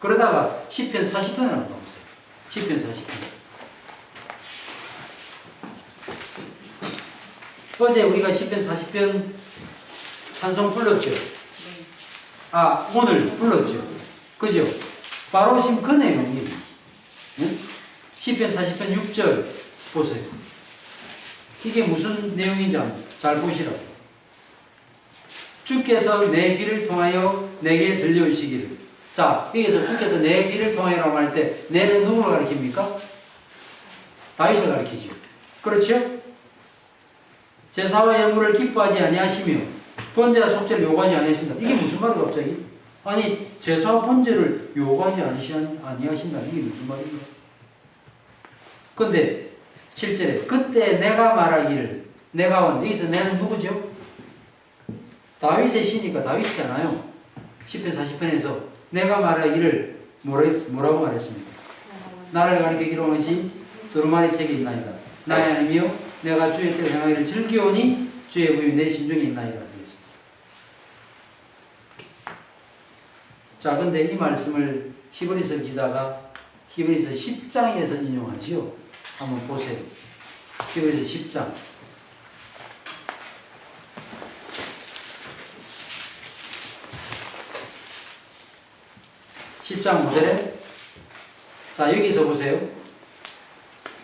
그러다가 시편 40편을 한번 봐보세요. 시편 40편. 어제 우리가 시편 40편 찬송 불렀죠? 아, 오늘 불렀죠? 그죠? 바로 지금 그 내용이 시편 40편 6절 보세요. 이게 무슨 내용인지 잘 보시라고. 주께서 내 귀를 통하여 내게 들려주시기를. 자, 여기서 주께서 내 귀를 통하여라고 할 때 내는 누구를 가리킵니까? 다윗을 가리키죠. 그렇죠? 제사와 예물을 기뻐하지 아니하시며 번제와 속죄를 요구하지 아니하신다. 이게 무슨 말이에요 갑자기? 아니 제사와 번제를 요구하지 아니하신다. 이게 무슨 말이에요? 근데 7절에 그때 내가 말하기를 내가 온 여기서 내는 누구죠? 다윗의 시니까 다윗이잖아요. 시편 40편에서 내가 말하기를 뭐라고 말했습니까? 나를 가리키기로 한 것이 두루마리 책에 있나이다. 나의 하나님이여 내가 주의 뜻을 행하기를 즐기오니 주의 부임이 내 심중에 있나이다. 그랬습니다. 자, 근데 이 말씀을 히브리서 기자가 히브리서 10장에서 인용하지요. 한번 보세요. 히브리서 10장. 10장 5절에 자, 여기서 보세요.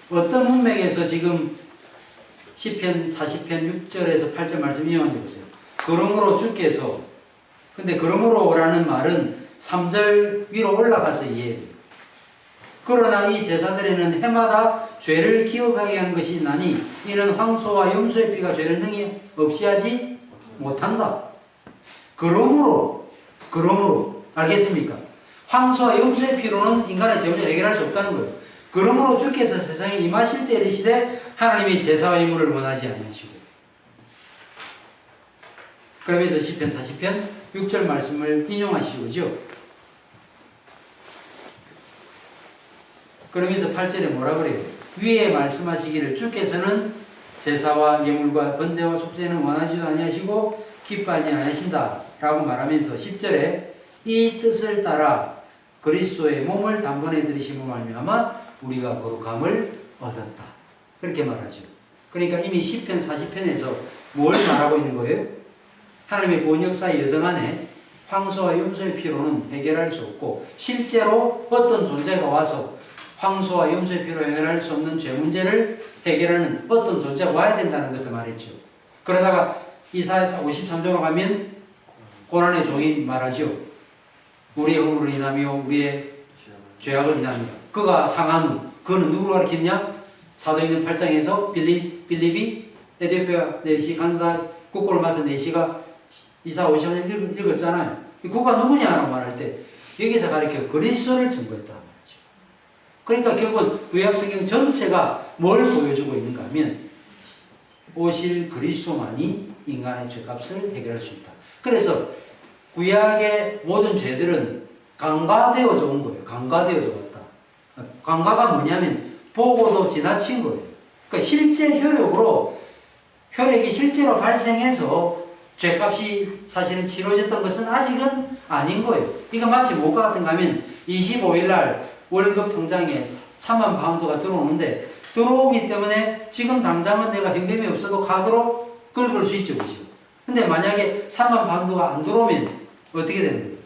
어떤 문맥에서 지금 시편 40편 6절에서 8절 말씀 인용한지 보세요. 그러므로 주께서 근데 그러므로라는 말은 3절 위로 올라가서 이해해요. 그러나 이 제사들에는 해마다 죄를 기억하게 하는 것이 있나니 이는 황소와 염소의 피가 죄를 능히 없이 하지 못한다. 그러므로 알겠습니까? 황소와 염소의 피로는 인간의 죄 문제를 해결할 수 없다는 거예요. 그러므로 주께서 세상에 임하실 때 이르시되 하나님이 제사와 예물을 원하지 아니하시고. 그러면서 시편 40편 6절 말씀을 인용하시고죠. 그러면서 8절에 뭐라 그래요? 위에 말씀하시기를 주께서는 제사와 예물과 번제와 속죄는 원하지도 아니하시고 기뻐하지 아니하신다 라고 말하면서 10절에 이 뜻을 따라 그리스도의 몸을 단번에 들이심으로 말미암아 우리가 거룩함을 얻었다. 그렇게 말하죠. 그러니까 이미 시편 40편에서 뭘 말하고 있는 거예요? 하나님의 구원 역사의 여정 안에 황소와 염소의 피로는 해결할 수 없고 실제로 어떤 존재가 와서 황소와 염소의 피로 해결할 수 없는 죄 문제를 해결하는 어떤 존재가 와야 된다는 것을 말했죠. 그러다가 이사야 53장으로 가면 고난의 종이 말하죠. 우리의 허물을 인하며 우리의 죄악을 인합니다. 그가 상한 후 그는 누구를 가리키느냐? 사도행전 8장에서 빌립이 에디오피아 내시 간사 국고를 맡은 내시가 이사 50년 읽었잖아요. 그가 누구냐라고 말할 때 여기서 가리켜 그리스도를 증거했다 말이죠. 그러니까 결국은 구약성경 전체가 뭘 보여주고 있는가 하면 오실 그리스도만이 인간의 죄값을 해결할 수 있다. 그래서 구약의 모든 죄들은 간과되어져 온 거예요. 간과되어져 왔다. 간과가 뭐냐면 보고도 지나친 거예요. 그러니까 실제 혈액이 실제로 발생해서 죄값이 사실은 치러졌던 것은 아직은 아닌 거예요. 이거 마치 뭐가 같은가 하면 25일 날 월급 통장에 3만 파운드가 들어오는데 들어오기 때문에 지금 당장은 내가 현금이 없어도 카드로 긁을 수 있죠. 그죠? 근데 만약에 3만 파운드가 안 들어오면 어떻게 되는 거예요?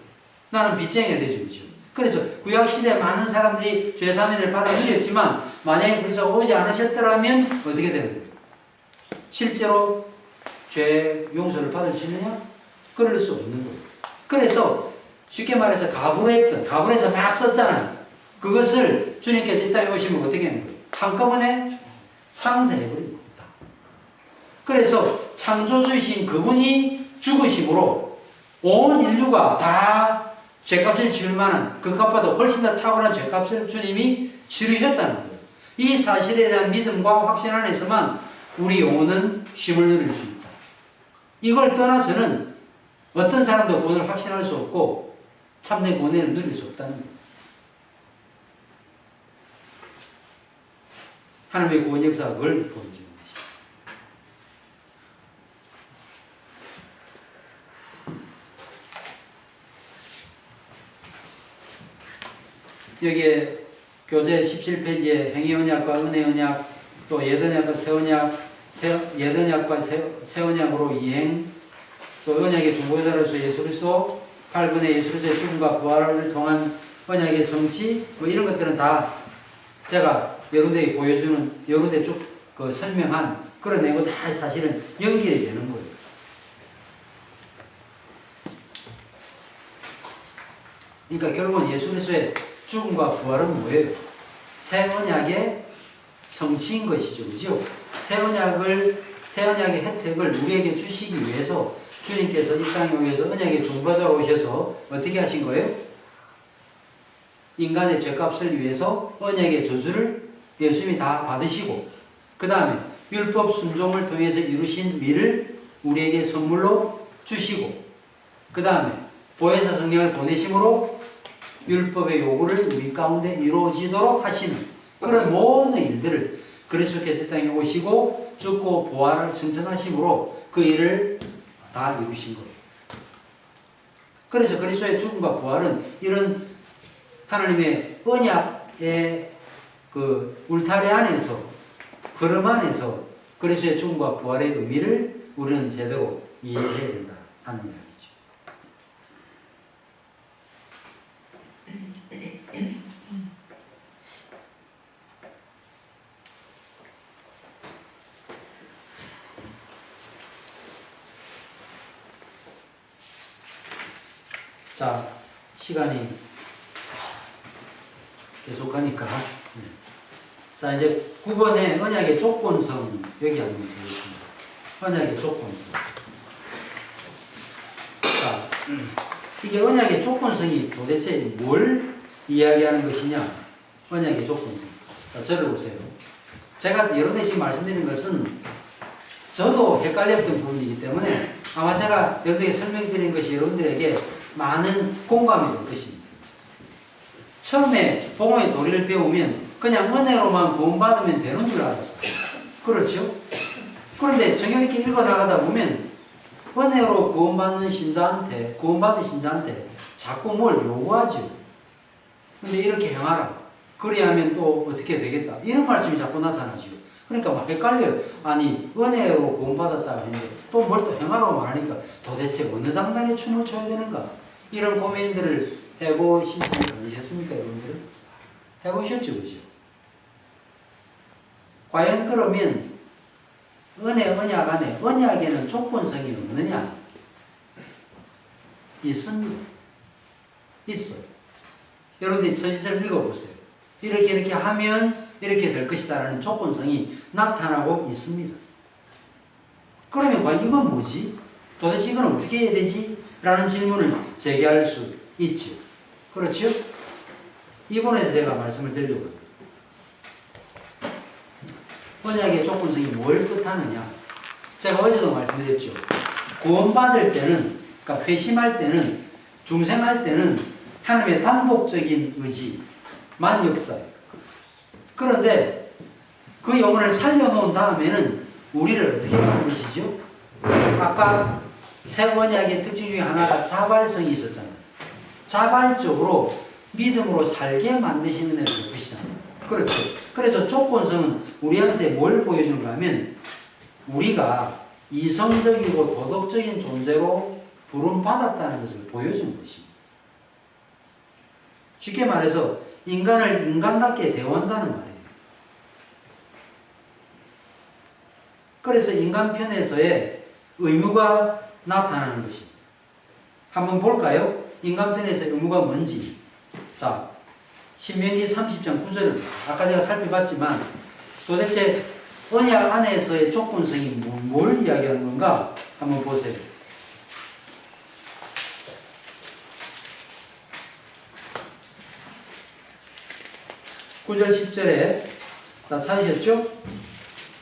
나는 빚쟁이가 되죠. 그죠? 그래서 구약시대에 많은 사람들이 죄사면을 받아 누렸지만 만약에 그래서 오지 않으셨더라면 어떻게 되는 거예요? 실제로 죄 용서를 받을 수 있느냐? 그럴 수 없는 거예요. 그래서 쉽게 말해서 가불에서 막 썼잖아요. 그것을 주님께서 이 땅에 오시면 어떻게 하는 거예요? 한꺼번에 상쇄해버리는 겁니다. 그래서 창조주이신 그분이 죽으심으로 온 인류가 다 죄값을 치를 만한 그것보다 훨씬 더 탁월한 죄값을 주님이 치르셨다는 거예요. 이 사실에 대한 믿음과 확신 안에서만 우리 영혼은 쉼을 누릴 수 있다. 이걸 떠나서는 어떤 사람도 구원을 확신할 수 없고 참된 구원을 누릴 수 없다는 거예요. 하나님의 구원 역사가 그걸 보여주는 것이죠. 여기에 교재 17페이지에 행위언약과 은혜언약, 또 옛언약과 새언약, 옛언약과 새언약으로 이행, 또 언약의 중보자로서 예수 그리스도, 8번의 예수 그리스도의 죽음과 부활을 통한 언약의 성취, 뭐 이런 것들은 다 제가 여러분들에게 보여주는, 여러분들에게 쭉 그 설명한 그런 내용도 다 사실은 연결이 되는 거예요. 그러니까 결국은 예수 그리스도의 죽음과 부활은 뭐예요? 새 언약의 성취인 것이죠. 그죠? 새 언약의 혜택을 우리에게 주시기 위해서 주님께서 이 땅에 오셔서 언약의 중보자로 오셔서 어떻게 하신 거예요? 인간의 죄값을 위해서 언약의 저주를 예수님이 다 받으시고, 그 다음에 율법 순종을 통해서 이루신 미를 우리에게 선물로 주시고, 그 다음에 보혜사 성령을 보내심으로 율법의 요구를 우리 가운데 이루어지도록 하시는 그런 모든 일들을 그리스도께서 이 땅에 오시고 죽고 부활을 선천하심으로 그 일을 다 이루신 거예요. 그래서 그리스도의 죽음과 부활은 이런 하나님의 언약의 그 울타리 안에서, 그름 안에서 그리스도의 죽음과 부활의 의미를 우리는 제대로 이해해야 된다 하는 이야기죠. 자, 시간이 계속 가니까. 자, 이제 9번에 언약의 조건성, 여기 한번 보겠습니다. 언약의 조건성. 자, 이게 언약의 조건성이 도대체 뭘 이야기하는 것이냐? 언약의 조건성. 자, 저를 보세요. 제가 여러분에게 지금 말씀드린 것은 저도 헷갈렸던 부분이기 때문에 아마 제가 여러분에게 설명드린 것이 여러분들에게 많은 공감이 될 것입니다. 처음에 복음의 도리를 배우면 그냥 은혜로만 구원받으면 되는 줄 알았어요. 그렇죠? 그런데 성경 이렇게 읽어나가다 보면 은혜로 구원받은 신자한테 자꾸 뭘 요구하죠. 근데 이렇게 행하라. 그리하면 또 어떻게 되겠다. 이런 말씀이 자꾸 나타나죠. 그러니까 막 헷갈려요. 아니, 은혜로 구원받았다고 했는데 또 뭘 또 행하라고 말하니까 도대체 어느 장단에 춤을 춰야 되는가? 이런 고민들을 해보시지 않으셨습니까, 여러분들은? 해보셨죠, 그죠? 과연 그러면 은혜, 언약 안에 언약에는 조건성이 없느냐? 있습니다. 있어요. 여러분들이 서지를 읽어보세요. 이렇게 하면 이렇게 될 것이다 라는 조건성이 나타나고 있습니다. 그러면 과연 이건 뭐지? 도대체 이건 어떻게 해야 되지? 라는 질문을 제기할 수 있죠. 그렇죠? 이번에 제가 말씀을 드리려고 합니다. 언약의 조건성이 뭘 뜻하느냐? 제가 어제도 말씀드렸죠. 구원받을 때는, 그러니까 회심할 때는, 중생할 때는 하나님의 단독적인 의지만 역사예요. 그런데 그 영혼을 살려놓은 다음에는 우리를 어떻게 만드시죠? 아까 새 언약의 특징 중에 하나가 자발성이 있었잖아요. 자발적으로 믿음으로 살게 만드시는 애를 베푸시잖아요. 그렇죠. 그래서 조건성은 우리한테 뭘 보여주는가 하면 우리가 이성적이고 도덕적인 존재로 부름받았다는 것을 보여주는 것입니다. 쉽게 말해서 인간을 인간답게 대우한다는 말이에요. 그래서 인간 편에서의 의무가 나타나는 것입니다. 한번 볼까요? 인간 편에서의 의무가 뭔지. 자, 신명기 30장 9절을 보세요. 아까 제가 살펴봤지만 도대체 언약 안에서의 조건성이 뭘 이야기하는 건가? 한번 보세요. 9절 10절에 다 찾으셨죠?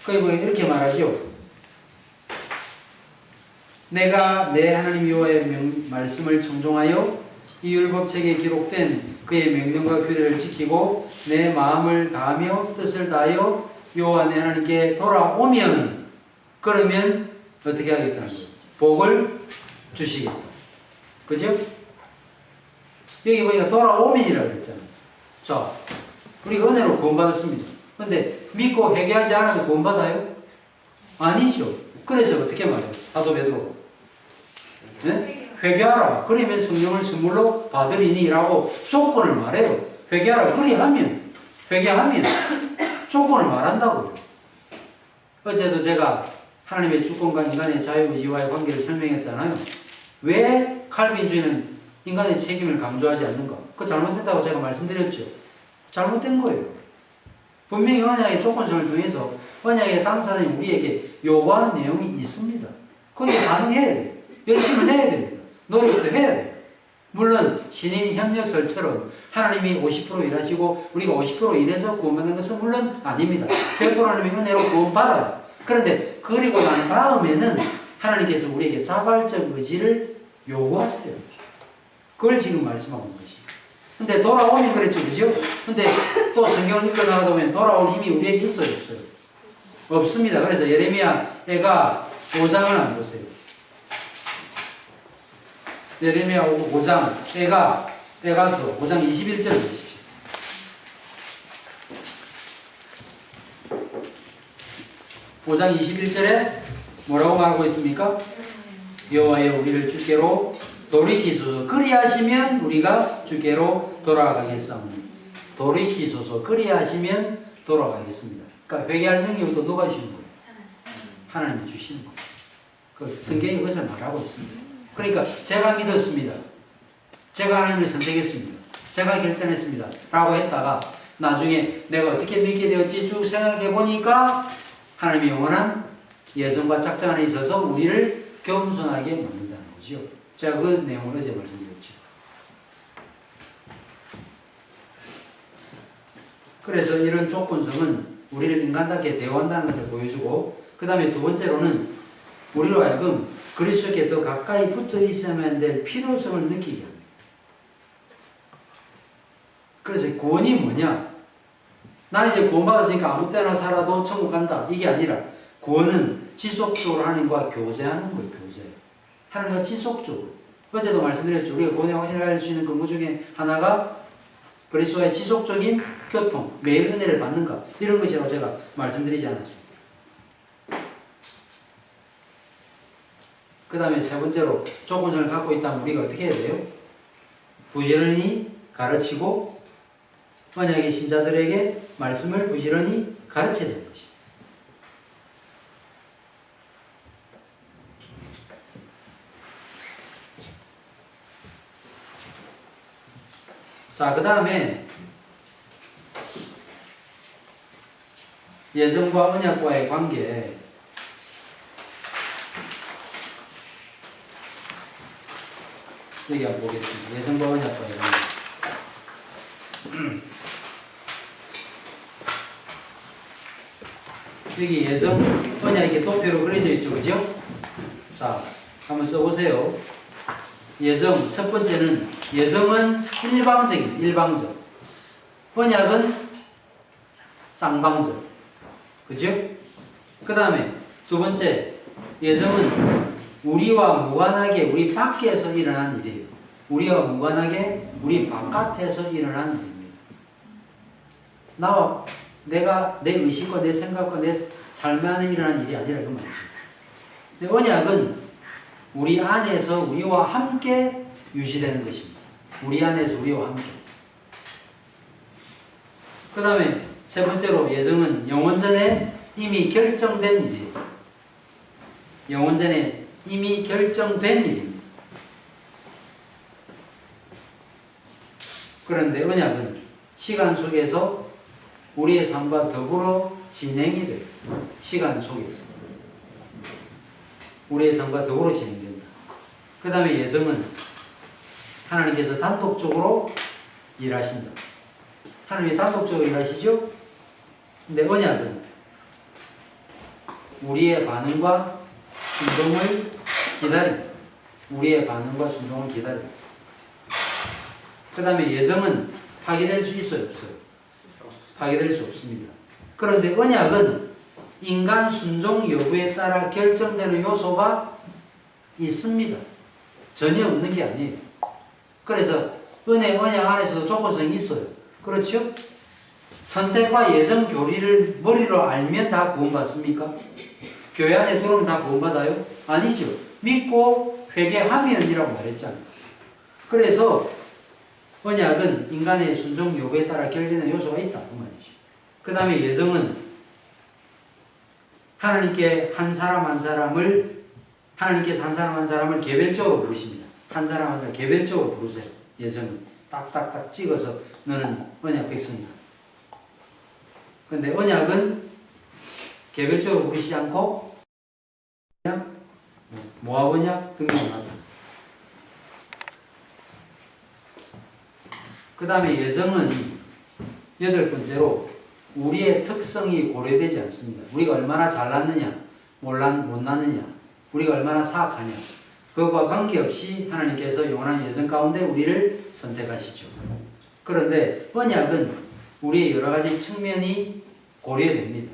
거기 보면 이렇게 말하죠. 내가 내 하나님 여호와의 말씀을 청종하여 이 율법책에 기록된 그의 명령과 규례를 지키고 내 마음을 다하며 뜻을 다하여 여호와 내 하나님께 돌아오면, 그러면 어떻게 하겠다는 거예요? 복을 주시겠다. 그죠? 여기 보니까 돌아오면이라고 했잖아요. 자, 우리가 은혜로 구원받았습니다. 근데 믿고 회개하지 않아도 구원받아요? 아니죠. 그래서 어떻게 말해요? 사도 베드로. 네? 회개하라. 그러면 성령을 선물로 받으리니 라고 조건을 말해요. 회개하라. 회개하면 조건을 말한다고요. 어제도 제가 하나님의 주권과 인간의 자유의지와의 관계를 설명했잖아요. 왜 칼빈주의는 인간의 책임을 강조하지 않는가? 그거 잘못됐다고 제가 말씀드렸죠. 잘못된 거예요. 분명히 언약의 조건성을 통해서 언약의 당사자인 우리에게 요구하는 내용이 있습니다. 거기에 반응해야 돼요. 열심히 해야 됩니다. 노력도 해야 돼요. 물론 신인 협력설처럼 하나님이 50% 일하시고 우리가 50% 일해서 구원받는 것은 물론 아닙니다. 100% 하나님의 은혜로 구원받아요. 그런데 그리고 난 다음에는 하나님께서 우리에게 자발적 의지를 요구하세요. 그걸 지금 말씀하고 있는 것입니다. 근데 돌아오면 그랬죠. 그죠? 근데 또 성경을 읽어나가다 보면 돌아올 힘이 우리에게 있어요? 없어요? 없습니다. 그래서 예레미야가 5장을 한번 보세요. 예레미야 5장 에가서 5장 21절 보십시오. 오 장 21절에 뭐라고 말하고 있습니까? 여호와여 우리를 주께로 돌이키소서. 그리하시면 우리가 주께로 돌아가겠사오니. 돌이키소서. 그리하시면 돌아가겠습니다. 그러니까 회개할 능력도 누가 주시는 거예요? 하나님이 주시는 거예요. 그 성경이 그것을 말하고 있습니다. 그러니까 제가 믿었습니다. 제가 하나님을 선택했습니다. 제가 결단했습니다. 라고 했다가 나중에 내가 어떻게 믿게 되었지 쭉 생각해 보니까 하나님이 원한 예정과 작전 안에 있어서 우리를 겸손하게 만든다는 거죠. 제가 그 내용을 어제 말씀드렸죠. 그래서 이런 조건성은 우리를 인간답게 대우한다는 것을 보여주고, 그 다음에 두 번째로는 우리로 하여금 그리스도께 더 가까이 붙어 있어야만 될 필요성을 느끼게 합니다. 그래서 구원이 뭐냐? 나는 이제 구원받았으니까 아무 때나 살아도 천국 간다. 이게 아니라 구원은 지속적으로 하나님과 교제하는 거예요. 교제. 하나님과 지속적으로. 어제도 말씀드렸죠. 우리가 구원의 확신을 알 수 있는 근거 중에 하나가 그리스도와의 지속적인 교통, 매일 은혜를 받는가. 이런 것이라고 제가 말씀드리지 않았습니다. 그 다음에 세 번째로 조건성을 갖고 있다면 우리가 어떻게 해야 돼요? 부지런히 가르치고 언약의 신자들에게 말씀을 부지런히 가르쳐야 되는 것입니다. 자, 그 다음에 예정과 언약과의 관계. 여기 한번 보겠습니다. 예정과 언약과의 관계. 여기 예정, 언약 이렇게 도표로 그려져 있죠. 그죠? 자, 한번 써보세요. 예정, 첫 번째는 예정은 일방적. 언약은 쌍방적. 그죠? 그 다음에 두 번째, 예정은 우리와 무관하게 우리 밖에서 일어난 일이에요. 우리와 무관하게 우리 바깥에서 일어난 일입니다. 나와 내가 내 의식과 내 생각과 내 삶 안에 일어난 일이 아니라 그 말이죠. 근데 언약은 우리 안에서 우리와 함께 유지되는 것입니다. 우리 안에서 우리와 함께. 그 다음에 세 번째로 예정은 영원전에 이미 결정된 일이에요. 영원전에 이미 결정된 일입니다. 그런데 언약은 시간 속에서 우리의 삶과 더불어 진행이 돼요. 시간 속에서. 우리의 삶과 더불어 진행된다. 그 다음에 예정은 하나님께서 단독적으로 일하신다. 하나님이 단독적으로 일하시죠? 근데 언약은 우리의 반응과 순종을 기다립니다. 우리의 반응과 순종을 기다립니다. 그 다음에 예정은 파괴될 수 있어요? 없어요? 파괴될 수 없습니다. 그런데 언약은 인간 순종 여부에 따라 결정되는 요소가 있습니다. 전혀 없는 게 아니에요. 그래서 언약 안에서도 조건성이 있어요. 그렇죠? 선택과 예정 교리를 머리로 알면 다 구원받습니까? 교회 안에 들어오면 다 구원받아요? 아니죠. 믿고 회개하면이라고 말했잖아요. 그래서 언약은 인간의 순종 요구에 따라 결정되는 요소가 있다 그 말이죠. 그 다음에 예정은 하나님께서 한 사람 한 사람을 개별적으로 부르십니다. 한 사람 한 사람 개별적으로 부르세요. 예정은 딱딱딱 찍어서 너는 언약 백성이다. 그런데 언약은 개별적으로 부르시지 않고 그냥 모압 언약, 등록 언약. 그 다음에 예정은 여덟 번째로 우리의 특성이 고려되지 않습니다. 우리가 얼마나 잘났느냐, 못났느냐, 우리가 얼마나 사악하냐, 그것과 관계없이 하나님께서 영원한 예정 가운데 우리를 선택하시죠. 그런데 언약은 우리의 여러 가지 측면이 고려됩니다.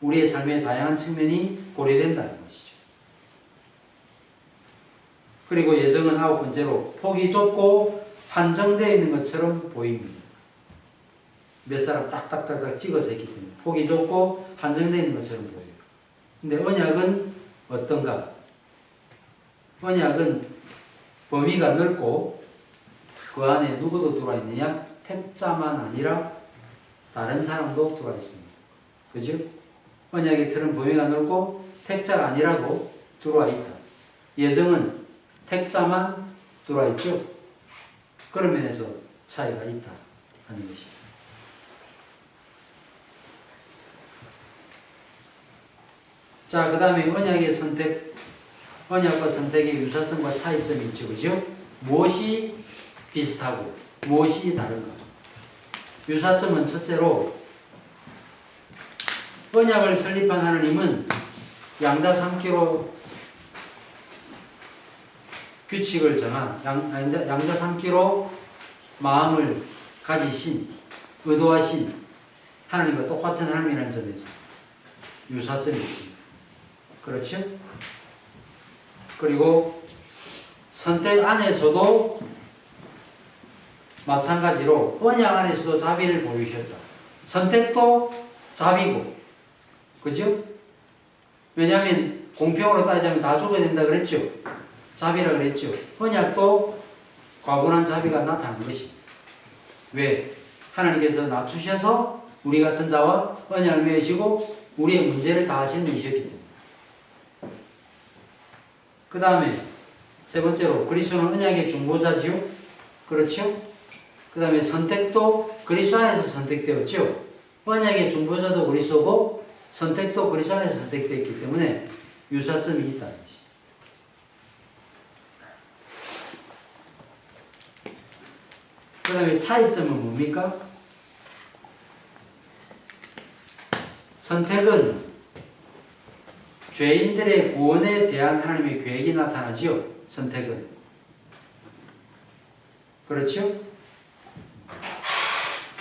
우리의 삶의 다양한 측면이 고려된다는 것이죠. 그리고 예정은 아홉 번째로 폭이 좁고 한정되어 있는 것처럼 보입니다. 몇 사람 딱딱딱딱 찍어서 했기 때문에 폭이 좁고 한정되어 있는 것처럼 보여요. 근데 언약은 어떤가? 언약은 범위가 넓고 그 안에 누구도 들어와 있느냐? 택자만 아니라 다른 사람도 들어와 있습니다. 그죠? 언약의 틀은 범위가 넓고 택자가 아니라도 들어와 있다. 예정은 택자만 들어와 있죠? 그런 면에서 차이가 있다 하는 것입니다. 자, 그 다음에 언약과 선택의 유사점과 차이점이 있죠. 그죠? 무엇이 비슷하고 무엇이 다른가? 유사점은 첫째로 언약을 설립한 하나님은 양자 3키로 규칙을 정한 양자 3키로 마음을 가지신 의도하신 하나님과 똑같은 하나님이라는 점에서 유사점이 있습니다. 그렇죠? 그리고 선택 안에서도 마찬가지로 언약 안에서도 자비를 보이셨다. 선택도 자비고, 그죠? 왜냐하면 공평으로 따지자면 다 죽어야 된다 그랬죠. 자비라 그랬죠. 언약도 과분한 자비가 나타나는 것입니다. 왜? 하나님께서 낮추셔서 우리 같은 자와 언약을 맺으시고 우리의 문제를 다 하시는 분이셨기 때문에. 그 다음에 세 번째로 그리스도는 언약의 중보자지요. 그렇죠? 그 다음에 선택도 그리스도 안에서 선택되었죠. 언약의 중보자도 그리스도고 선택도 그리스도 안에서 선택되었기 때문에 유사점이 있다는 것입니다. 그 다음에 차이점은 뭡니까? 선택은 죄인들의 구원에 대한 하나님의 계획이 나타나지요. 선택은. 그렇죠?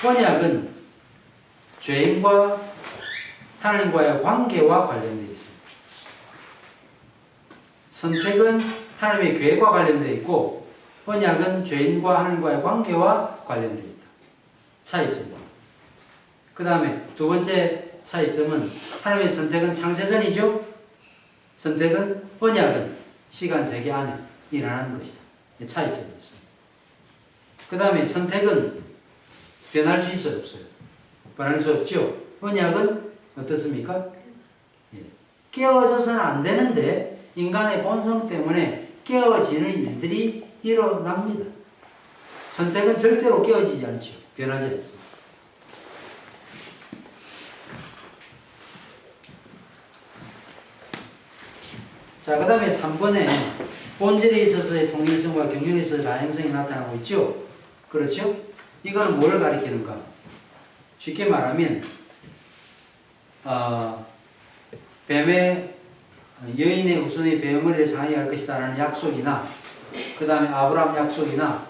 언약은 죄인과 하나님과의 관계와 관련되어 있습니다. 선택은 하나님의 계획과 관련되어 있고 언약은 죄인과 하나님과의 관계와 관련되어 있다. 차이점입니다. 그 다음에 두 번째 차이점은 하나님의 선택은 창세전이죠. 선택은 언약은 시간 세계 안에 일어나는 것이다. 차이점이 있습니다. 그 다음에 선택은 변할 수 있어요, 없어요? 변할 수 없죠. 언약은 어떻습니까? 깨어져서는 안 되는데 인간의 본성 때문에 깨어지는 일들이 일어납니다. 선택은 절대로 깨어지지 않죠. 변하지 않습니다. 자, 그 다음에 3번에 본질에 있어서의 통일성과 경륜에 있어서의 다양성이 나타나고 있죠. 그렇죠? 이거는 뭘 가리키는가? 쉽게 말하면 여인의 후손이 뱀의 머리를 상하게 할 것이다 라는 약속이나 그 다음에 아브라함 약속이나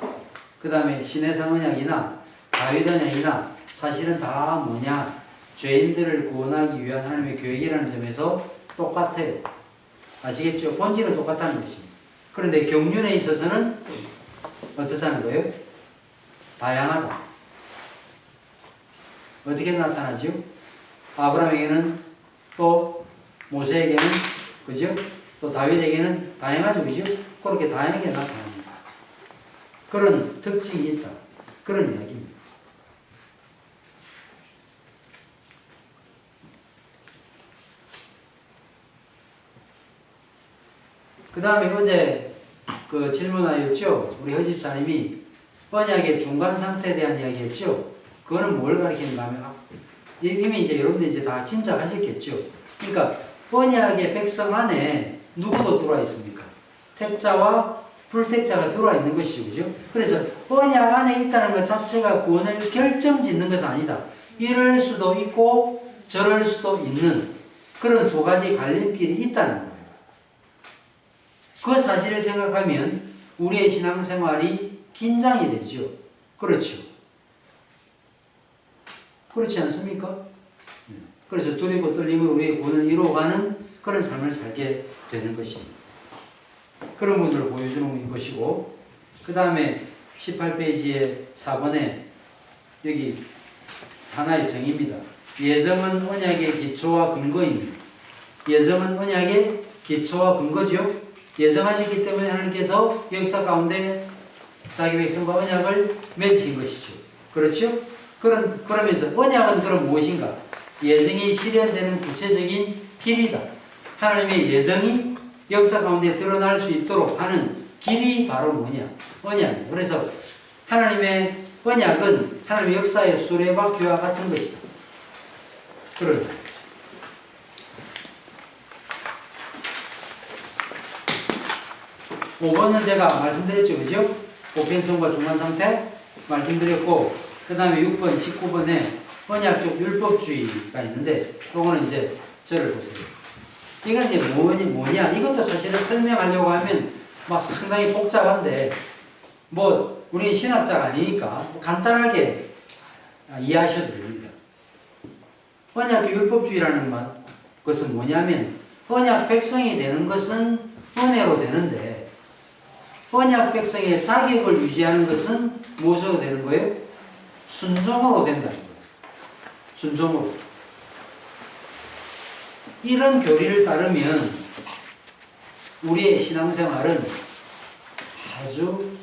그 다음에 시내산 언약이나 다윗 언약이나 사실은 다 뭐냐? 죄인들을 구원하기 위한 하나님의 계획이라는 점에서 똑같아요. 아시겠죠? 본질은 똑같다는 것입니다. 그런데 경륜에 있어서는 어떻다는 거예요? 다양하다. 어떻게 나타나죠? 아브라함에게는 또 모세에게는 그죠? 또 다윗에게는 다양하죠, 그죠? 그렇게 다양하게 나타납니다. 그런 특징이 있다. 그런 이야기입니다. 그 다음에 어제 그 질문하였죠? 우리 허집사님이 언약의 중간 상태에 대한 이야기였죠? 그거는 뭘 가리키는가 하면, 이미 이제 여러분들이 이제 다 짐작하셨겠죠? 그러니까, 언약의 백성 안에 누구도 들어와 있습니까? 택자와 불택자가 들어와 있는 것이죠. 그죠? 그래서 언약 안에 있다는 것 자체가 구원을 결정짓는 것은 아니다. 이럴 수도 있고, 저럴 수도 있는 그런 두 가지 갈림길이 있다는 거예요. 그 사실을 생각하면 우리의 신앙생활이 긴장이 되죠. 그렇죠. 그렇지 않습니까? 그래서 두렵고 떨림으로 우리의 구원을 이루어가는 그런 삶을 살게 되는 것입니다. 그런 분들을 보여주는 것이고, 그 다음에 18페이지의 4번에 여기 하나의 정의입니다. 예정은 언약의 기초와 근거입니다. 예정은 언약의 기초와 근거죠. 예정하셨기 때문에 하나님께서 역사 가운데 자기 백성과 언약을 맺으신 것이죠. 그렇죠? 그러면서 언약은 그럼 무엇인가? 예정이 실현되는 구체적인 길이다. 하나님의 예정이 역사 가운데 드러날 수 있도록 하는 길이 바로 뭐냐? 언약이에요. 그래서 하나님의 언약은 하나님의 역사의 수레바퀴와 같은 것이다. 그렇다. (5번은) 제가 말씀드렸죠. 그죠? 보편성과 중간상태 말씀드렸고, 그 다음에 6번, 19번에 언약적 율법주의가 있는데, 요거는 이제 저를 보세요. 이건 이제 뭐냐? 이것도 사실은 설명하려고 하면 막 상당히 복잡한데, 뭐, 우리는 신학자가 아니니까 간단하게 이해하셔도 됩니다. 언약적 율법주의라는 것은 뭐냐면, 언약 백성이 되는 것은 은혜로 되는데, 언약 백성의 자격을 유지하는 것은 무엇으로 되는 거예요? 순종으로 된다는 거예요. 순종으로. 이런 교리를 따르면 우리의 신앙생활은 아주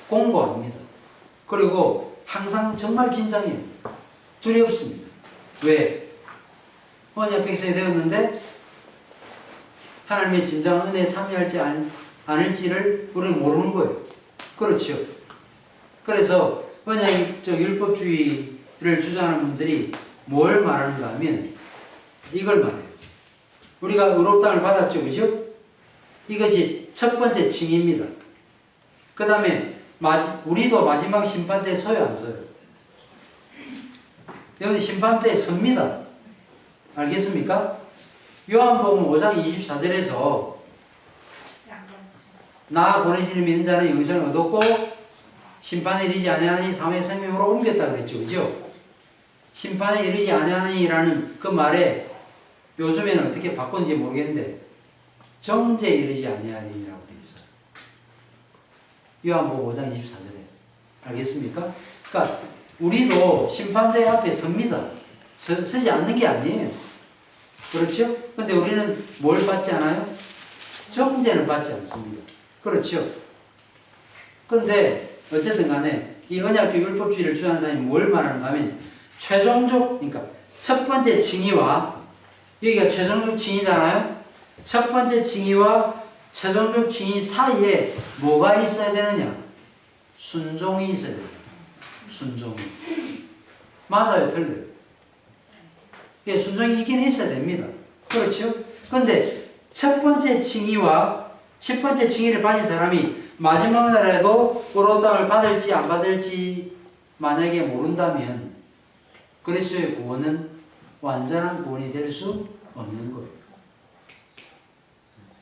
공고합니다. 그리고 항상 정말 긴장해요. 두렵습니다. 왜? 언약 백성이 되었는데 하나님의 진정한 은혜에 참여할지 않을지를 우리는 모르는 거예요. 그렇죠. 그래서 언약적 율법주의를 주장하는 분들이 뭘 말하는가 하면 이걸 말해요. 우리가 의롭다함을 받았죠. 그죠? 이것이 첫 번째 칭의입니다. 그 다음에 우리도 마지막 심판 때 서요, 안 서요? 여기 심판 때 섭니다. 알겠습니까? 요한복음 5장 24절에서 나 보내시는 믿는 자는 영생을 얻었고 심판에 이르지 아니하니 사후의 생명으로 옮겼다 그랬죠. 그죠? 심판에 이르지 아니하니라는 그 말에 요즘에는 어떻게 바꾼지 모르겠는데 정죄에 이르지 아니하니라고 되어 있어요. 요한복음 5장 24절에. 알겠습니까? 그러니까 우리도 심판대 앞에 섭니다. 서지 않는 게 아니에요. 그렇죠? 근데 우리는 뭘 받지 않아요? 정죄는 받지 않습니다. 그렇죠? 근데 어쨌든 간에 이 언약적 율법주의를 주장하는 사람이 뭘 말하는가 하면 최종적, 그러니까 첫 번째 칭의와 여기가 최종적 칭의잖아요? 첫 번째 칭의와 최종적 칭의 사이에 뭐가 있어야 되느냐? 순종이 있어야 돼요. 순종이. 맞아요, 틀려요. 예, 순종이 있긴 있어야 됩니다. 그렇죠? 근데 첫 번째 칭의와 첫 번째 칭의를 받은 사람이 마지막 날에도 의롭다함을 받을지 안 받을지 만약에 모른다면 그리스도의 구원은 완전한 구원이 될 수 없는 거예요.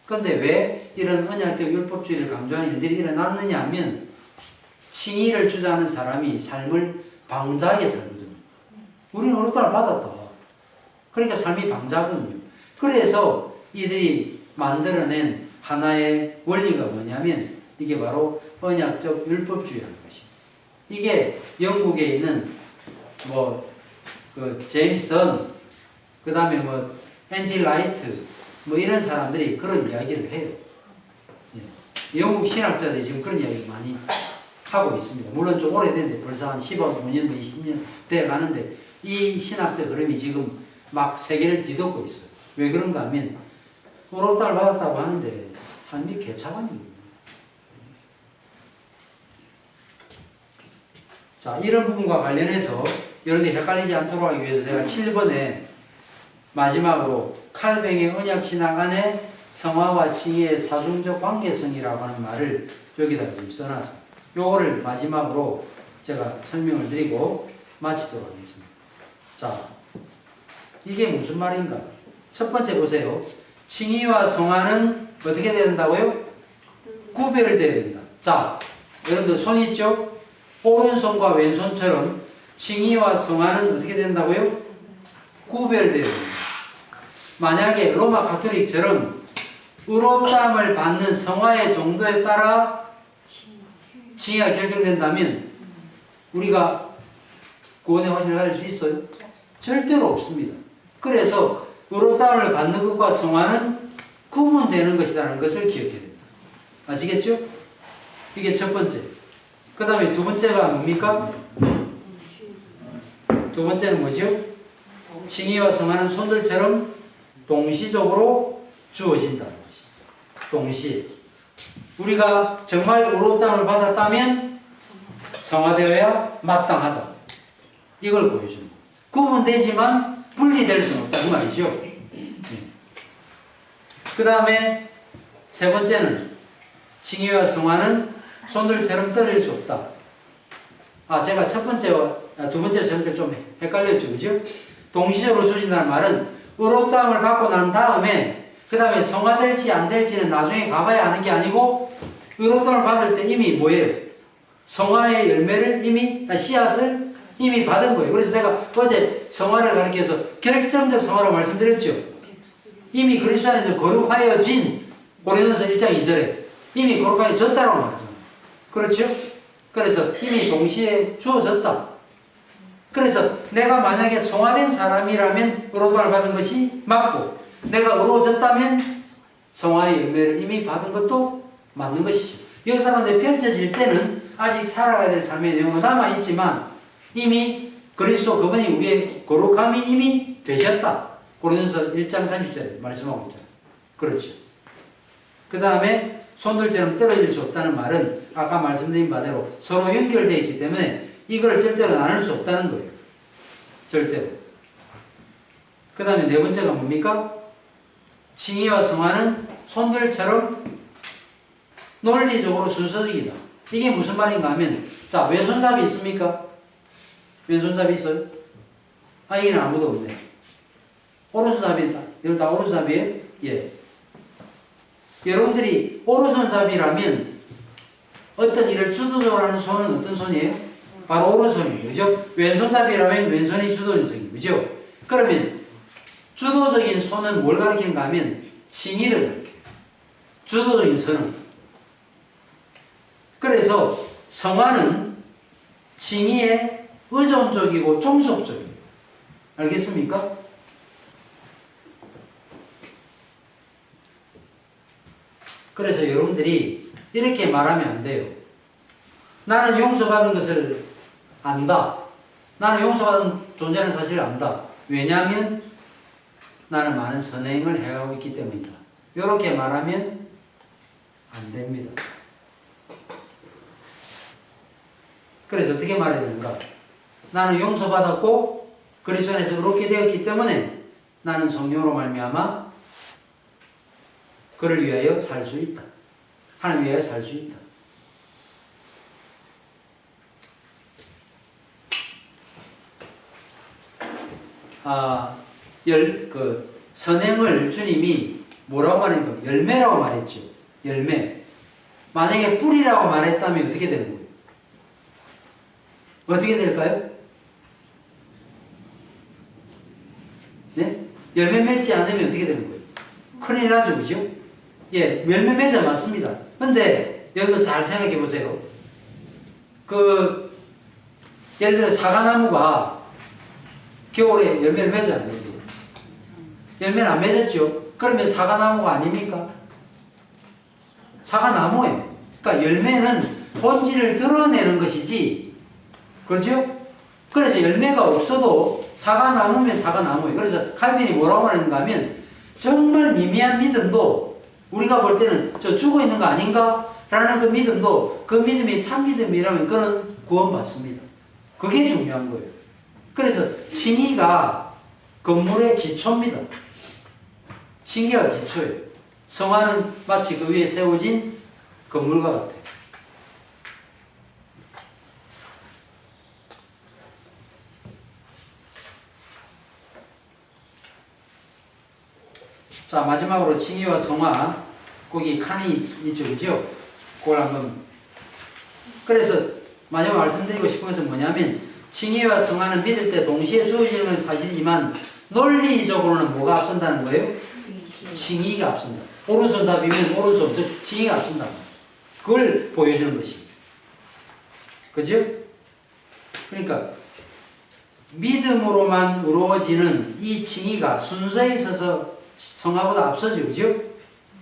그런데 왜 이런 언약적 율법주의를 강조하는 일들이 일어났느냐 하면 칭의를 주장하는 사람이 삶을 방자하게 살거든요. 우리는 의롭다함을 받았다. 그러니까 삶이 방자거든요. 그래서 이들이 만들어낸 하나의 원리가 뭐냐면 이게 바로 언약적 율법주의라는 것입니다. 이게 영국에 있는 뭐 그 제임스 던, 그 다음에 뭐 앤디 라이트, 뭐 이런 사람들이 그런 이야기를 해요. 예. 영국 신학자들이 지금 그런 이야기를 많이 하고 있습니다. 물론 좀 오래됐는데 벌써 한 15년, 20년 돼 가는데 이 신학적 흐름이 지금 막 세계를 뒤덮고 있어요. 왜 그런가 하면 의롭다를 받았다고 하는데 삶이 개차반이에요. 자, 이런 부분과 관련해서 여러분들이 헷갈리지 않도록 하기 위해서 제가 7번에 마지막으로 칼뱅의 언약신학 안에 성화와 칭의의 사중적 관계성이라고 하는 말을 여기다 좀 써놨어요. 요거를 마지막으로 제가 설명을 드리고 마치도록 하겠습니다. 자, 이게 무슨 말인가? 첫 번째 보세요. 칭의와 성화는 어떻게 된다고요? 구별되어야 된다. 자, 여러분들 손 있죠? 오른손과 왼손처럼 칭의와 성화는 어떻게 된다고요? 구별되어야 된다. 만약에 로마 가톨릭처럼 의롭다함을 받는 성화의 정도에 따라 칭의가 결정된다면 우리가 구원의 확신을 가질 수 있어요? 절대로 없습니다. 그래서 의롭다함을 받는 것과 성화는 구분되는 것이라는 것을 기억해야 됩니다. 아시겠죠? 이게 첫 번째. 그 다음에 두 번째가 뭡니까? 두 번째는 뭐죠? 칭의와 성화는 손들처럼 동시적으로 주어진다는 것이. 동시에. 우리가 정말 의롭다함을 받았다면 성화되어야 마땅하다. 이걸 보여줍니다. 구분되지만 분리될 수는 없다. 그 말이죠. 그 다음에 세 번째는 칭의와 성화는 손들처럼 떨어질 수 없다. 아, 제가 첫 번째와 두 번째, 세 번째 좀 헷갈렸죠. 그죠? 동시적으로 주어진다는 말은 의롭다함을 받고 난 다음에 그 다음에 성화될지 안 될지는 나중에 가봐야 하는 게 아니고 의롭다함을 받을 때 이미 뭐예요? 성화의 열매를 이미 씨앗을 이미 받은 거예요. 그래서 제가 어제 성화를 가르쳐서 결정적 성화라고 말씀드렸죠. 이미 그리스도 안에서 거룩하여진 고린도서 1장 2절에 이미 거룩하여졌다라고 말했잖아요. 그렇죠? 그래서 이미 동시에 주어졌다. 그래서 내가 만약에 성화된 사람이라면 의롭다함을 받은 것이 맞고 내가 의로워졌다면 성화의 열매를 이미 받은 것도 맞는 것이죠. 역사 가운데 펼쳐질 때는 아직 살아가야 될 삶의 내용은 남아있지만 이미 그리스도 그분이 우리의 거룩함이 이미 되셨다. 고린도서 1장 30절에 말씀하고 있잖아요. 그렇죠. 그 다음에 손들처럼 떨어질 수 없다는 말은 아까 말씀드린 바대로 서로 연결되어 있기 때문에 이걸 절대로 나눌 수 없다는 거예요. 절대로. 그 다음에 네 번째가 뭡니까? 칭의와 성화는 손들처럼 논리적으로 순서적이다. 이게 무슨 말인가 하면 자, 왼손잡이 있습니까? 왼손잡이 있어요? 아, 이게는 아무도 없네. 오른손잡이 있다. 여러분 다 오른손잡이에요? 예. 여러분들이 오른손잡이라면 어떤 일을 주도적으로 하는 손은 어떤 손이에요? 바로 오른손입니다. 그죠? 왼손잡이라면 왼손이 주도적인 그죠? 그러면 주도적인 손은 뭘 가리키는가 하면 칭의를 가리켜요. 주도적인 손은. 그래서 성화는 칭의에 의존적이고 종속적이에요. 알겠습니까? 그래서 여러분들이 이렇게 말하면 안 돼요. 나는 용서받은 것을 안다. 나는 용서받은 존재는 사실을 안다. 왜냐하면 나는 많은 선행을 해가고 있기 때문이다. 이렇게 말하면 안 됩니다. 그래서 어떻게 말해야 되는가? 나는 용서받았고 그리스도 안에서 의롭게 되었기 때문에 나는 성령으로 말미암아 그를 위하여 살 수 있다. 하나님 위하여 살 수 있다. 선행을 주님이 뭐라고 말했는가? 열매라고 말했죠. 열매. 만약에 뿌리라고 말했다면 어떻게 되는 거예요? 어떻게 될까요? 네? 열매 맺지 않으면 어떻게 되는 거예요? 큰일 나죠, 그죠? 예, 열매 맺어 맞습니다. 근데 여러분 잘 생각해 보세요. 예를 들어 사과나무가 겨울에 열매를 맺어야 안 되죠. 열매는 안 맺었죠. 그러면 사과나무가 아닙니까? 사과나무예요. 그러니까 열매는 본질을 드러내는 것이지, 그렇죠? 그래서 열매가 없어도 사과나무면 사과나무예요. 그래서 칼빈이 뭐라고 말했는가 하면 정말 미미한 믿음도 우리가 볼 때는 저 죽어 있는 거 아닌가? 라는 그 믿음도 그 믿음이 참 믿음이라면 그는 구원받습니다. 그게 중요한 거예요. 그래서 칭의가 건물의 기초입니다. 칭의가 기초예요. 성화는 마치 그 위에 세워진 건물과 같아요. 자, 마지막으로 칭의와 성화, 거기 칸이 이쪽이죠. 그걸 한번. 그래서 마지막 말씀드리고 싶은 것은 뭐냐면 칭의와 성화는 믿을 때 동시에 주어지는 건 사실이지만 논리적으로는 뭐가 앞선다는 거예요? 칭의가 앞선다. 오른손잡이면 오른손, 즉 칭의가 앞선다. 그걸 보여주는 것입니다. 그죠? 그러니까 믿음으로만 이루어지는 이 칭의가 순서에 있어서 성화보다 앞서죠. 그죠?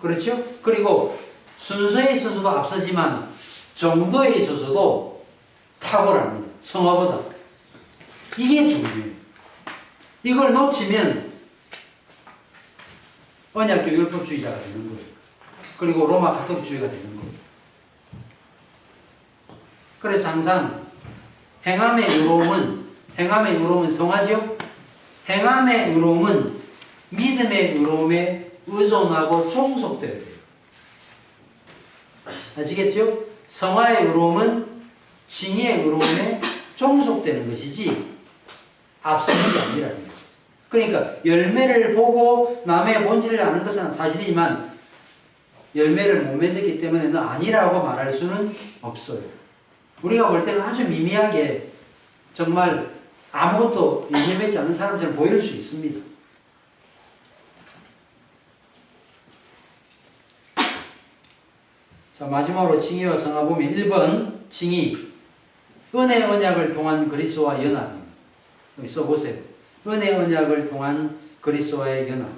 그렇죠? 그리고 순서에 있어서도 앞서지만 정도에 있어서도 탁월합니다. 성화보다. 이게 중요해요. 이걸 놓치면 언약교 율법주의자가 되는 거예요. 그리고 로마 가톨릭주의가 되는 거예요. 그래서 항상 행함의 의로움은 성화죠? 행함의 의로움은 믿음의 의로움에 의존하고 종속되어야 돼요. 아시겠죠? 성화의 의로움은 칭의의 의로움에 종속되는 것이지 앞서는 게 아니라는 거죠. 그러니까 열매를 보고 남의 본질을 아는 것은 사실이지만 열매를 못 맺었기 때문에 너 아니라고 말할 수는 없어요. 우리가 볼 때는 아주 미미하게 정말 아무것도 열매 맺지 않는 사람처럼 보일 수 있습니다. 자, 마지막으로 칭의와 성화 보면 1번 칭의, 은혜 언약을 통한 그리스도와 연합입니다. 여기 써보세요. 은혜 언약을 통한 그리스도와의 연합.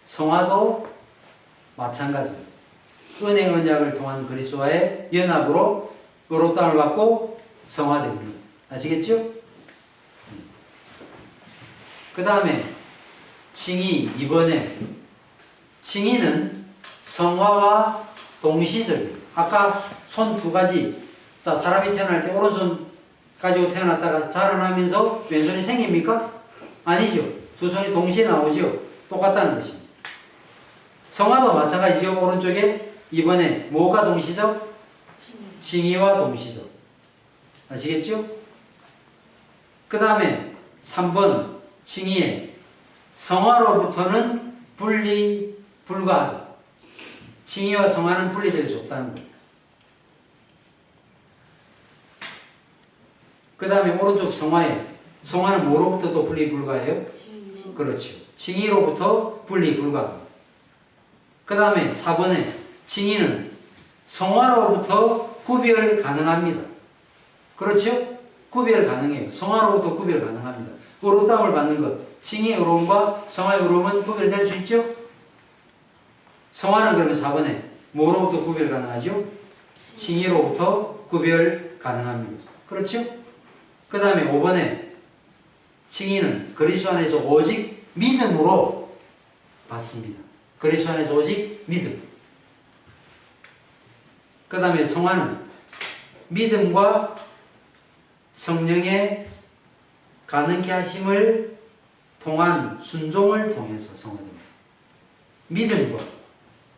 성화도 마찬가지입니다. 은혜 언약을 통한 그리스도와의 연합으로 의롭다함을 받고 성화됩니다. 아시겠죠? 그 다음에 칭의 2번에 칭의는 성화와 동시적이에요. 아까 손 두 가지. 자, 사람이 태어날 때 오른손 가지고 태어났다가 자라나면서 왼손이 생깁니까? 아니죠. 두 손이 동시에 나오죠. 똑같다는 것입니다. 성화도 마찬가지죠. 오른쪽에 이번에 뭐가 동시적? 칭의와 동시적. 아시겠죠? 그 다음에 3번 칭의에 성화로부터는 분리 불가하다. 칭의와 성화는 분리될 수 없다는 겁니다. 그 다음에 오른쪽 성화는 뭐로부터 또 분리 불가해요? 그렇죠. 칭의로부터 분리 불가합니다. 그 다음에 4번에 칭의는 성화로부터 구별 가능합니다. 그렇죠? 구별 가능해요. 성화로부터 구별 가능합니다. 의롭다함을 받는 것, 칭의의 의로움과 성화의 의로움은 구별될 수 있죠? 성화는 그러면 4번에 뭐로부터 구별 가능하죠? 칭의로부터 구별 가능합니다. 그렇죠? 그 다음에 5번에 칭의는 그리스도 안에서 오직 믿음으로 받습니다. 그리스도 안에서 오직 믿음. 그 다음에 성화는 믿음과 성령의 가능케 하심을 통한 순종을 통해서 성화됩니다. 믿음과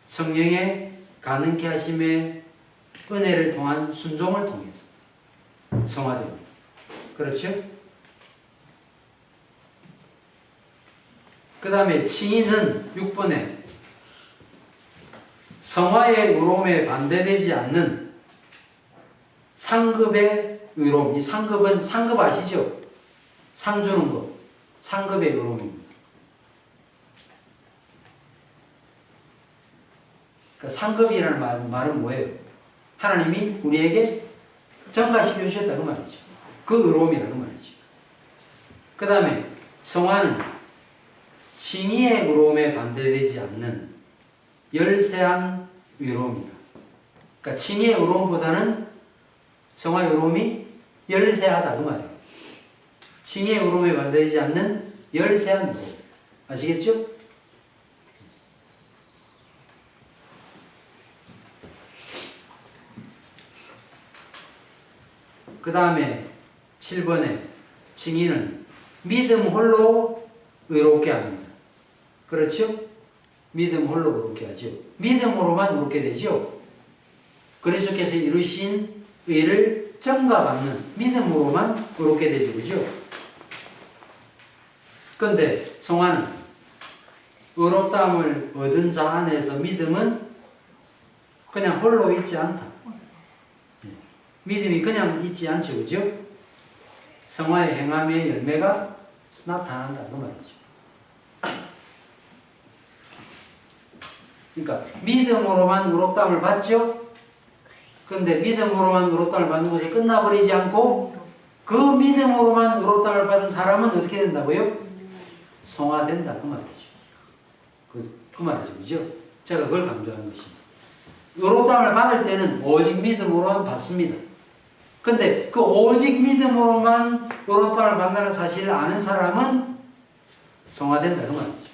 성령의 가능케 하심의 은혜를 통한 순종을 통해서 성화됩니다. 그렇죠? 그 다음에 칭의는 6번에 성화의 의로움에 반대되지 않는 상급의 의로움. 이 상급은 상급 아시죠? 상 주는 거. 상급의 의로움입니다. 그러니까 상급이라는 말은 뭐예요? 하나님이 우리에게 전가시켜 주셨다 그 말이죠. 그 의로움이라는 말이죠. 그 다음에 성화는 칭의의 의로움에 반대되지 않는 열세한 의로움이다. 그러니까 칭의의 의로움보다는 성화의 의로움이 열세하다 그 말이에요. 칭의의 의로움에 반대되지 않는 열세한 의로움. 아시겠죠? 그 다음에 7번에 칭의는 믿음 홀로 의롭게 합니다. 그렇죠? 믿음 홀로 의롭게 하죠. 믿음으로만 의롭게 되죠. 그리스도께서 이루신 의를 전가받는 믿음으로만 의롭게 되죠. 그죠? 그런데 성화는 의롭다함을 얻은 자 안에서 믿음은 그냥 홀로 있지 않다. 믿음이 그냥 있지 않죠. 그죠? 성화의 행함의 열매가 나타난다. 그 말이죠. 그러니까 믿음으로만 의롭다함을 받죠. 그런데 믿음으로만 의롭다함을 받는 것이 끝나버리지 않고 그 믿음으로만 의롭다함을 받은 사람은 어떻게 된다고요? 성화된다. 그 말이죠. 그 말이죠. 그죠? 제가 그걸 강조하는 것입니다. 의롭다함을 받을 때는 오직 믿음으로만 받습니다. 근데 그 오직 믿음으로만 의롭다함을 받는다는 사실을 아는 사람은 성화된다. 그 말이죠.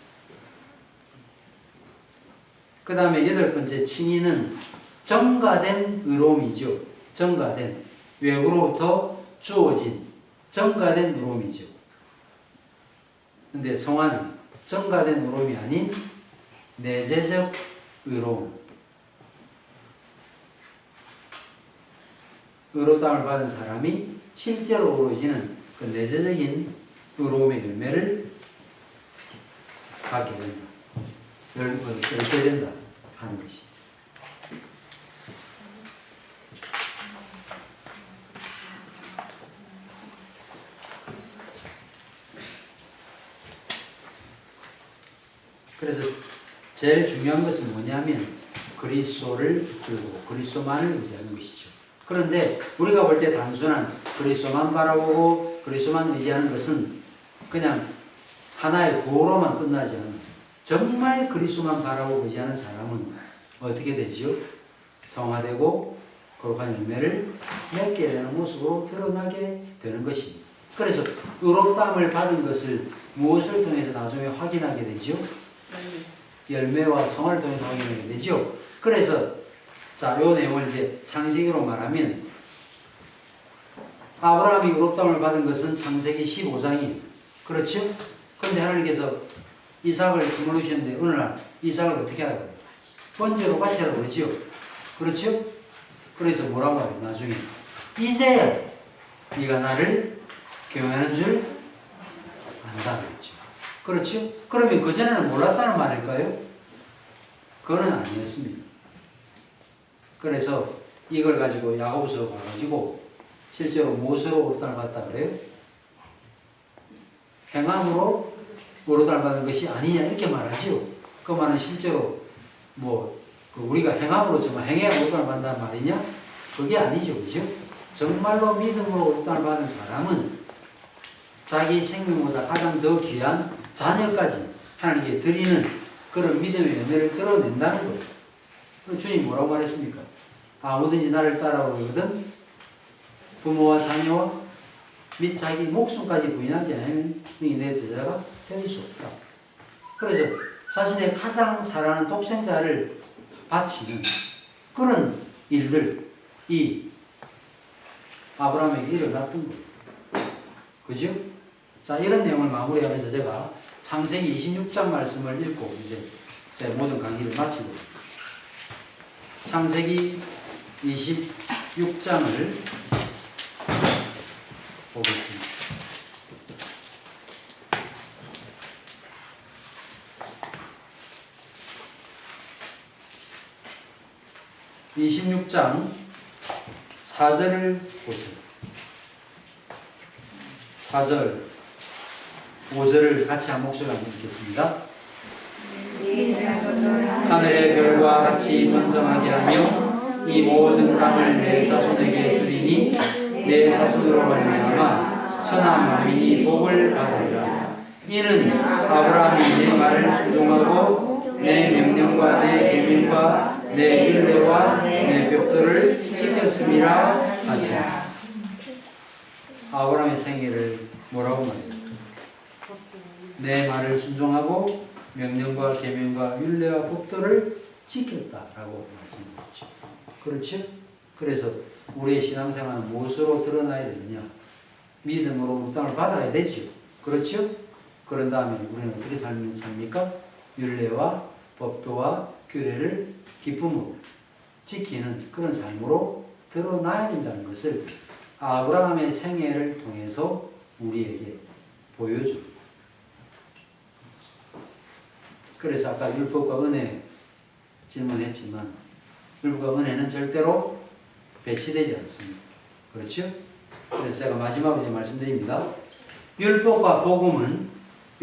그 다음에 8번째 칭의는 전가된 의로움이죠. 전가된, 외부로부터 주어진 전가된 의로움이죠. 근데 성화는 전가된 의로움이 아닌 내재적 의로움. 의롭다함을 받은 사람이 실제로 이루어지는 그 내재적인 의로움의 열매를 갖게 된다. 열게 된다 하는 것이. 그래서 제일 중요한 것은 뭐냐면 그리스도를 들고 그리스도만을 의지하는 것이죠. 그런데 우리가 볼 때 단순한 그리스도만 바라보고 그리스도만 의지하는 것은 그냥 하나의 구호로만 끝나지 않는, 정말 그리스도만 바라보고 의지하는 사람은 어떻게 되지요? 성화되고 거룩한 열매를 맺게 되는 모습으로 드러나게 되는 것입니다. 그래서 의롭다함을 받은 것을 무엇을 통해서 나중에 확인하게 되지요? 열매와 성화를 통해서 확인하게 되지요. 그래서 자, 요 내용을 이제 창세기로 말하면 아브라함이 의롭다함을 받은 것은 창세기 15장이에요. 그렇죠? 그런데 하나님께서 이삭을 선물로 주셨는데 어느 날 이삭을 어떻게 하라고? 번제로 바치라고 그랬지요. 그렇죠? 그래서 뭐라고 해요? 나중에 이제야 네가 나를 경외하는 줄 안다 그랬죠. 그렇죠? 그러면 그전에는 몰랐다는 말일까요? 그거는 아니었습니다. 그래서 이걸 가지고 야고보서 가가지고 실제로 무엇으로 의롭다함을 받았다 그래요? 행함으로 의롭다함을 받은 것이 아니냐 이렇게 말하지요. 그 말은 실제로 우리가 행함으로 정말 행해야 의롭다함을 받는다는 말이냐? 그게 아니죠. 그죠? 정말로 믿음으로 의롭다함을 받은 사람은 자기 생명보다 가장 더 귀한 자녀까지 하나님께 드리는 그런 믿음의 연애를 끌어낸다는 거예요. 주님 뭐라고 말했습니까? 아무든지 나를 따라오거든 부모와 자녀와 및 자기 목숨까지 부인하지 않으면 내 제자가 될 수 없다. 그래서 자신의 가장 사랑하는 독생자를 바치는 그런 일들이 아브라함에게 일어났던 거예요. 그죠? 자, 이런 내용을 마무리하면서 제가 창세기 26장 말씀을 읽고 이제 제 모든 강의를 마치고 창세기 26장을 보겠습니다. (26장) 4절을 보세요. 4절, 5절을 같이 한 목소리로 한번 읽겠습니다. 하늘의 별과 같이 번성하게 하며 이 모든 땅을 내 자손에게 주리니 내 자손으로 말미암아 선한 마음이 복을 받으리라. 이는 아브라함이 내 말을 순종하고 내 명령과 내 계명과 내 율례와 내 벽도를 지켰음이라 하시라. 아브라함의 생애를 뭐라고 말해요? 내 말을 순종하고 명령과 계명과 율례와 법도를 지켰다라고 말씀드렸죠. 그렇죠? 그래서 우리의 신앙생활은 무엇으로 드러나야 되느냐? 믿음으로 묵상을 받아야 되죠. 그렇죠? 그런 다음에 우리는 어떻게 삽니까? 율례와 법도와 규례를 기쁨으로 지키는 그런 삶으로 드러나야 된다는 것을 아브라함의 생애를 통해서 우리에게 보여줍니다. 그래서 아까 율법과 은혜 질문했지만 율법과 은혜는 절대로 배치되지 않습니다. 그렇죠? 그래서 제가 마지막으로 이제 말씀드립니다. 율법과 복음은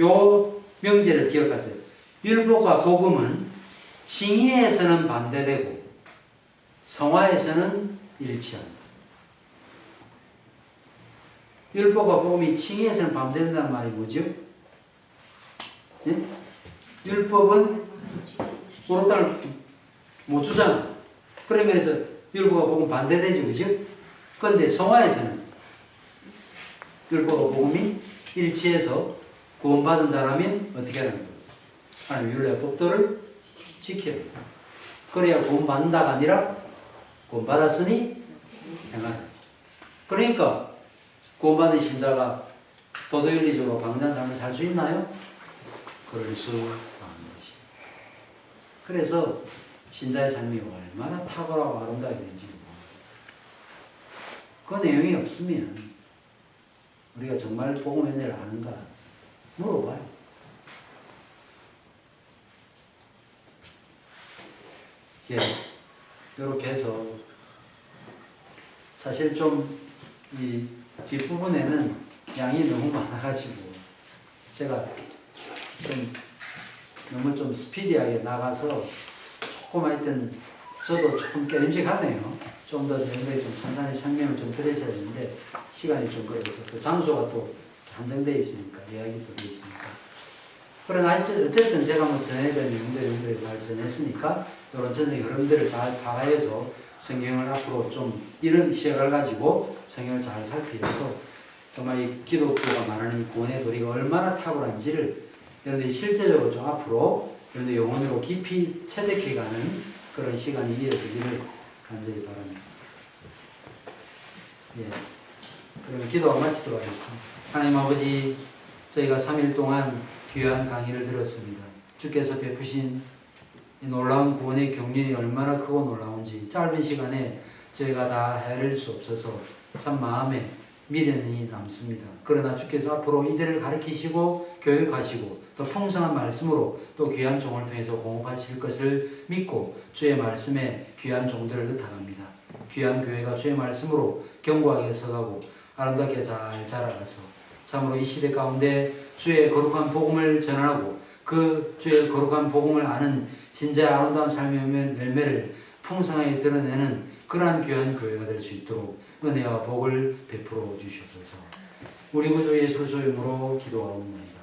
요 명제를 기억하세요. 율법과 복음은 칭의에서는 반대되고 성화에서는 일치합니다. 율법과 복음이 칭의에서는 반대된다는 말이 뭐죠? 예? 율법은 오롯단을 못 주잖아. 그런 면에서 율법과 복음 반대되죠. 그죠? 그런데 성화에서는 율법과 복음이 일치해서 구원받은 자라면 어떻게 하는 거예요? 하나님 율례와 법도를 지켜야 돼요. 그래야 구원받는다가 아니라 구원받았으니 행하라. 그러니까 구원받은 신자가 도덕윤리적으로 방대한 삶을 살 수 있나요? 그럴 수 없는 것입니다. 그래서 신자의 삶이 얼마나 탁월하고 아름다워야 되는지 그 내용이 없으면 우리가 정말 복음 은혜를 아는가 물어봐요. 예, 이렇게 해서 사실 좀 이 뒷부분에는 양이 너무 많아가지고 제가 좀 너무 좀 스피디하게 나가서 조금 하여튼 저도 조금 깨림직하네요. 좀 더 여러분들이 좀 찬찬히 설명을 좀 드렸어야 되는데 시간이 좀 걸려서 또 장소가 또 한정되어 있으니까 이야기도 되어 있으니까 그러나 어쨌든 제가 뭐 전해야 될 내용들을 잘 전했으니까 이런 전의 흐름들을 잘 파악해서 성경을 앞으로 좀 이런 시각을 가지고 성경을 잘 살피면서 정말 이 기독교가 말하는 이 구원의 도리가 얼마나 탁월한지를 여러분들이 실제적으로 좀 앞으로 여러분들 영혼으로 깊이 체득해가는 그런 시간이 이어지기를 간절히 바랍니다. 예. 그러면 기도가 마치도록 하겠습니다. 하나님 아버지, 저희가 3일 동안 귀한 강의를 들었습니다. 주께서 베푸신 이 놀라운 구원의 경륜이 얼마나 크고 놀라운지 짧은 시간에 저희가 다 헤아릴 수 없어서 참 마음에 미련이 남습니다. 그러나 주께서 앞으로 이들을 가르치시고 교육하시고 더 풍성한 말씀으로 또 귀한 종을 통해서 공급하실 것을 믿고 주의 말씀에 귀한 종들을 의탁합니다. 귀한 교회가 주의 말씀으로 견고하게 서가고 아름답게 잘 자라가서 참으로 이 시대 가운데 주의 거룩한 복음을 전하고 그 주의 거룩한 복음을 아는 신자의 아름다운 삶의 열매를 풍성하게 드러내는 그러한 귀한 교회가 될 수 있도록 은혜와 복을 베풀어 주시옵소서. 우리 구주 예수 그리스도의 이름으로 기도하옵나이다.